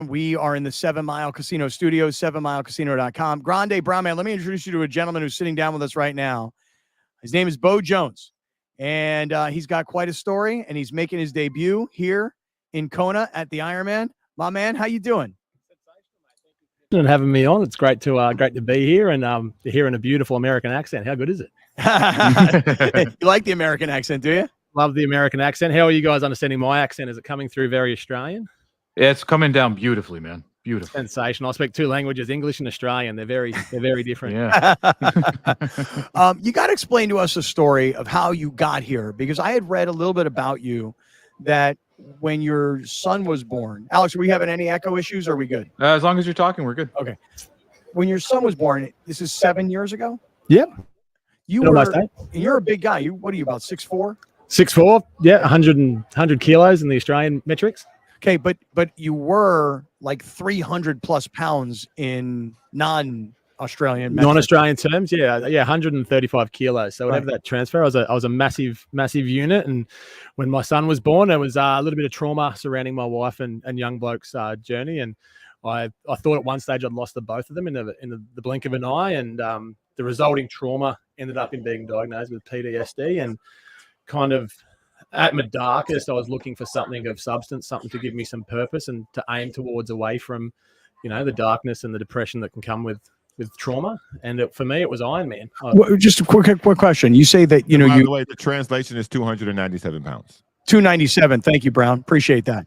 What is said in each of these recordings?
We are in the 7 Mile Casino Studios, 7milecasino.com. Grande Brown Man, let me introduce you to a gentleman who's sitting down with us right now. His name is Bo Jones, and he's got quite a story, and he's making his debut here in Kona at the Ironman. My man, how you doing? And having me on, it's great to be here and hearing a beautiful American accent. How good is it? You like the American accent, do you? Love the American accent. How are you guys understanding my accent? Is it coming through very Australian? Yeah, it's coming down beautifully, man. Beautiful. Sensational. I speak two languages, English and Australian. They're very different. Yeah. You got to explain to us the story of how you got here, because I had read a little bit about you that when your son was born. Alex, are we having any echo issues? Or are we good? As long as you're talking, we're good. Okay. When your son was born, this is 7 years ago? Yep. You're a big guy. What are you, about 6'4"? 6'4", yeah, 100 kilos in the Australian metrics. Okay, but you were like 300 plus pounds in non-Australian terms, yeah, 135 kilos. So whatever that transfer, I was a massive unit. And when my son was born, there was a little bit of trauma surrounding my wife and young bloke's journey. And I thought at one stage I'd lost the both of them in the blink of an eye. And the resulting trauma ended up in being diagnosed with PTSD. And kind of at my darkest, I was looking for something of substance, something to give me some purpose and to aim towards away from, the darkness and the depression that can come with trauma. And for me, it was Ironman. Just a quick question. You say that, By the way, the translation is 297 pounds. 297. Thank you, Brown. Appreciate that.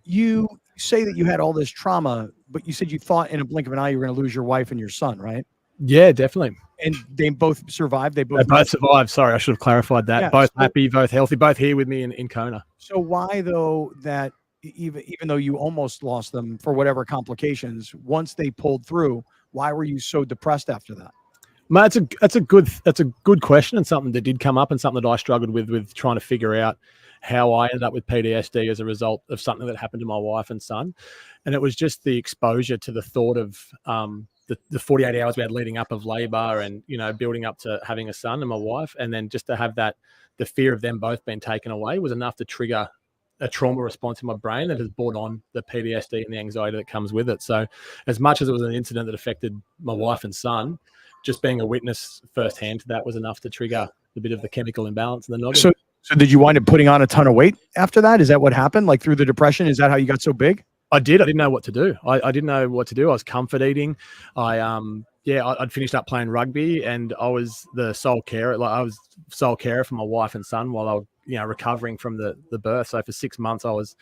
You say that you had all this trauma, but you said you thought in a blink of an eye you were going to lose your wife and your son, right? Yeah, definitely. And they both survived. They both survived. Sorry, I should have clarified that. Yeah, both happy, both healthy, both here with me in Kona. So why, though, that even though you almost lost them for whatever complications, once they pulled through, why were you so depressed after that? Mate, that's a good question, and something that did come up and something that I struggled with trying to figure out how I ended up with PTSD as a result of something that happened to my wife and son. And it was just the exposure to the thought of the 48 hours we had leading up of labor and, building up to having a son and my wife. And then just to have the fear of them both being taken away was enough to trigger a trauma response in my brain that has brought on the PTSD and the anxiety that comes with it. So as much as it was an incident that affected my wife and son, just being a witness firsthand to that was enough to trigger a bit of the chemical imbalance in the noggin. So did you wind up putting on a ton of weight after that? Is that what happened? Like through the depression? Is that how you got so big? I did. I didn't know what to do. I didn't know what to do. I was comfort eating. I'd finished up playing rugby and I was the sole carer. I was sole carer for my wife and son while I was, recovering from the birth. So for 6 months, I was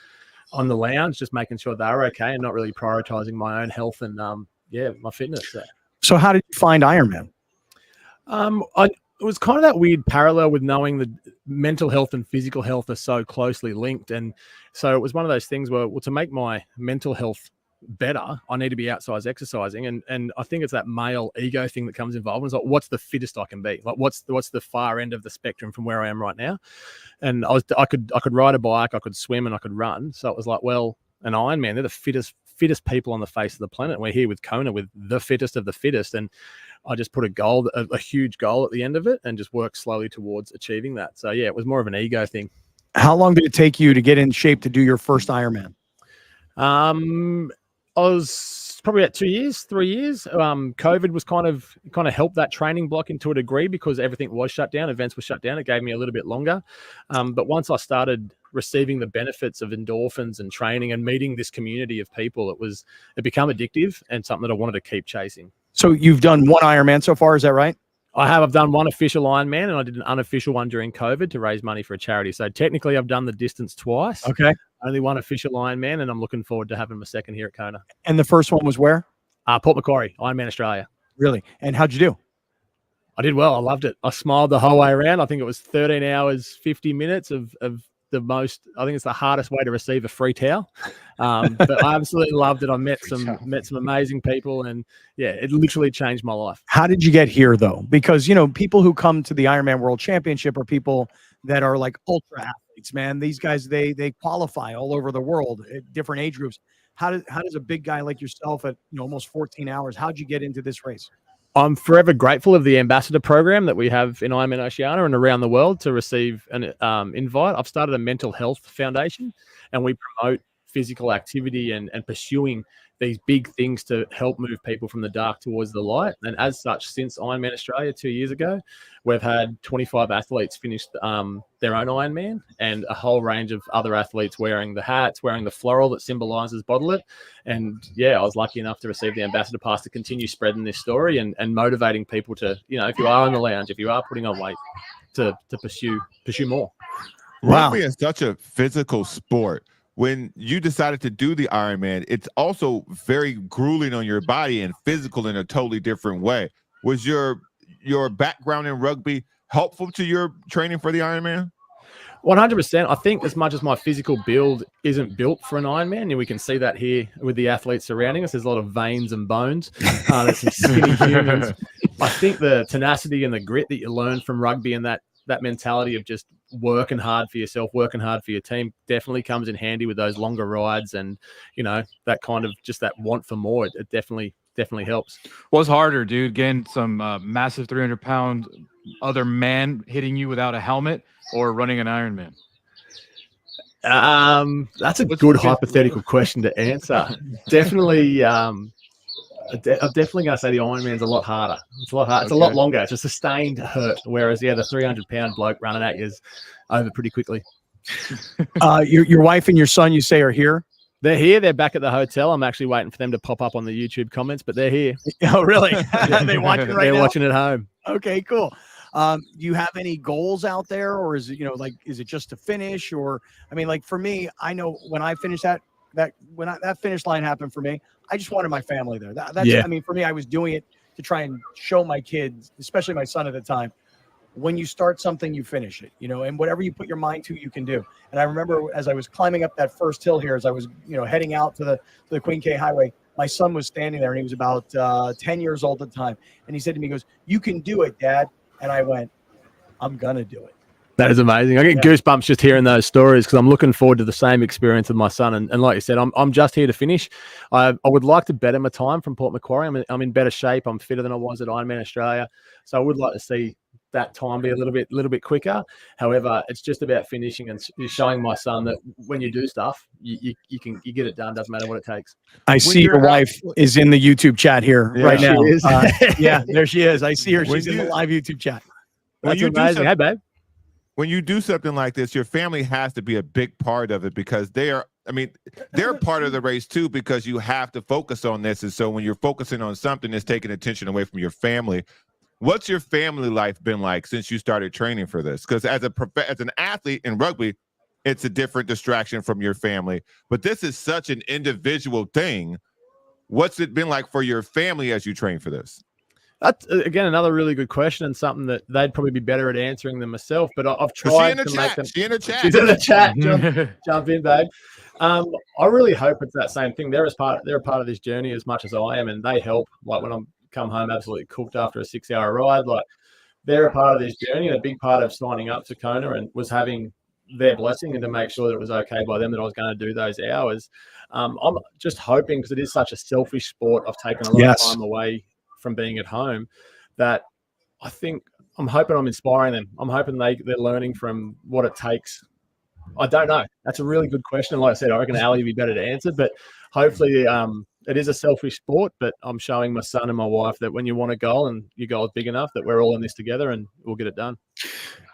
on the lounge, just making sure they were okay and not really prioritizing my own health and my fitness. So how did you find Ironman? It was kind of that weird parallel with knowing that mental health and physical health are so closely linked. And so it was one of those things where, to make my mental health better, I need to be outside exercising. And I think it's that male ego thing that comes involved. It's like, what's the fittest I can be? Like, what's the far end of the spectrum from where I am right now? And I could ride a bike, I could swim, and I could run. So it was like, well, an Ironman, they're the fittest people on the face of the planet. We're here with Kona with the fittest of the fittest. And I just put a huge goal at the end of it and just work slowly towards achieving that. So yeah, it was more of an ego thing. How long did it take you to get in shape to do your first Ironman? I was probably at 2 years, 3 years. COVID was kind of helped that training block into a degree because everything was shut down. Events were shut down. It gave me a little bit longer. But once I started receiving the benefits of endorphins and training and meeting this community of people, it became addictive and something that I wanted to keep chasing. So you've done one Ironman so far, is that right? I have. I've done one official Ironman and I did an unofficial one during COVID to raise money for a charity. So technically I've done the distance twice. Okay. Only one official Ironman and I'm looking forward to having my second here at Kona. And the first one was where? Port Macquarie, Ironman Australia. Really? And how'd you do? I did well. I loved it. I smiled the whole way around. I think it was 13 hours, 50 minutes of the most, I think it's the hardest way to receive a free towel. But I absolutely loved it. I met some amazing people and yeah, it literally changed my life. How did you get here though? Because, people who come to the Ironman World Championship are people that are like ultra athletes, man. These guys, they qualify all over the world at different age groups. How does a big guy like yourself at almost 14 hours, how'd you get into this race? I'm forever grateful of the ambassador program that we have in Ironman Oceania and around the world to receive an invite. I've started a mental health foundation and we promote physical activity and pursuing these big things to help move people from the dark towards the light. And as such, since Ironman Australia 2 years ago, we've had 25 athletes finish their own Ironman, and a whole range of other athletes wearing the hats, wearing the floral that symbolizes Bottle.It. And yeah, I was lucky enough to receive the ambassador pass to continue spreading this story and motivating people to, if you are in the lounge, if you are putting on weight, to pursue more. Wow. Rugby is such a physical sport. When you decided to do the Ironman, it's also very grueling on your body and physical in a totally different way. Was your background in rugby helpful to your training for the Ironman? 100%. I think as much as my physical build isn't built for an Ironman, and we can see that here with the athletes surrounding us, there's a lot of veins and bones. There's some skinny humans. I think the tenacity and the grit that you learn from rugby and that mentality of just working hard for yourself, working hard for your team definitely comes in handy with those longer rides, and that kind of just that want for more. It definitely helps. What's harder, dude? Getting some massive 300-pound other man hitting you without a helmet, or running an Ironman? That's a good hypothetical question to answer. Definitely. I'm definitely going to say the Ironman's a lot harder. It's a lot harder. It's a lot longer. It's a sustained hurt. Whereas, the 300-pound bloke running at you is over pretty quickly. Your wife and your son, you say, are here? They're here. They're back at the hotel. I'm actually waiting for them to pop up on the YouTube comments, but they're here. Oh, really? Are they watching right now? They're watching at home. Okay, cool. Do you have any goals out there, or is it, is it just to finish? Or, for me, I know when I finished that finish line happened for me, I just wanted my family there. For me, I was doing it to try and show my kids, especially my son at the time, when you start something, you finish it, and whatever you put your mind to, you can do. And I remember as I was climbing up that first hill here, as I was, heading out to the Queen K Highway, my son was standing there, and he was about 10 years old at the time. And he said to me, he goes, "You can do it, Dad." And I went, "I'm going to do it." That is amazing. I get goosebumps just hearing those stories, because I'm looking forward to the same experience with my son. And like you said, I'm just here to finish. I would like to better my time from Port Macquarie. I'm in better shape. I'm fitter than I was at Ironman Australia. So I would like to see that time be a little bit quicker. However, it's just about finishing and showing my son that when you do stuff, you get it done. Doesn't matter what it takes. I see your wife is in the YouTube chat here right now. Yeah, there she is. I see her. She's in the live YouTube chat. That's amazing. Hey, babe. When you do something like this, your family has to be a big part of it, because they're part of the race too, because you have to focus on this. And so when you're focusing on something, it's taking attention away from your family. What's your family life been like since you started training for this? Because as an athlete in rugby, it's a different distraction from your family. But this is such an individual thing. What's it been like for your family as you train for this? That's, again, another really good question, and something that they'd probably be better at answering than myself. But I've tried to make them. She's in the chat. She's in the chat. Jump in, babe. I really hope it's that same thing. They're a part of this journey as much as I am, and they help. Like when I'm come home absolutely cooked after a 6-hour ride, like they're a part of this journey, and a big part of signing up to Kona and was having their blessing and to make sure that it was okay by them that I was going to do those hours. I'm just hoping, because it is such a selfish sport, I've taken a lot of time away from being at home, that I'm hoping I'm inspiring them. I'm hoping they're learning from what it takes. I don't know. That's a really good question. Like I said, I reckon Ali would be better to answer, but hopefully it is a selfish sport, but I'm showing my son and my wife that when you want a goal and your goal is big enough, that we're all in this together and we'll get it done.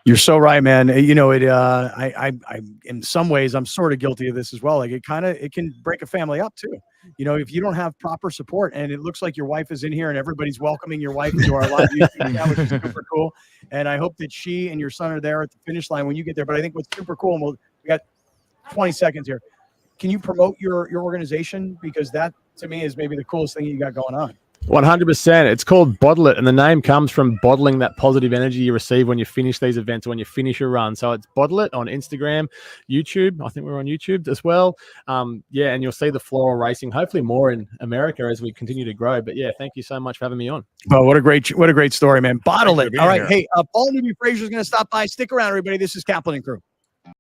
You're so right, man. I in some ways, I'm sort of guilty of this as well. Like it can break a family up too. If you don't have proper support, and it looks like your wife is in here and everybody's welcoming your wife into our live YouTube channel, which is super cool. And I hope that she and your son are there at the finish line when you get there. But I think what's super cool, and we got 20 seconds here. Can you promote your organization? Because that to me is maybe the coolest thing you got going on. 100%. It's called Bottle.It, and the name comes from bottling that positive energy you receive when you finish these events, when you finish a run. So it's Bottle.It on Instagram, YouTube. I think we're on YouTube as well. And you'll see the floral racing, hopefully more in America as we continue to grow. But yeah, thank you so much for having me on. Oh, what a great story, man. Bottle.It. All right. Hey, Paul Newby Fraser is going to stop by. Stick around, everybody. This is Kaplan and Crew.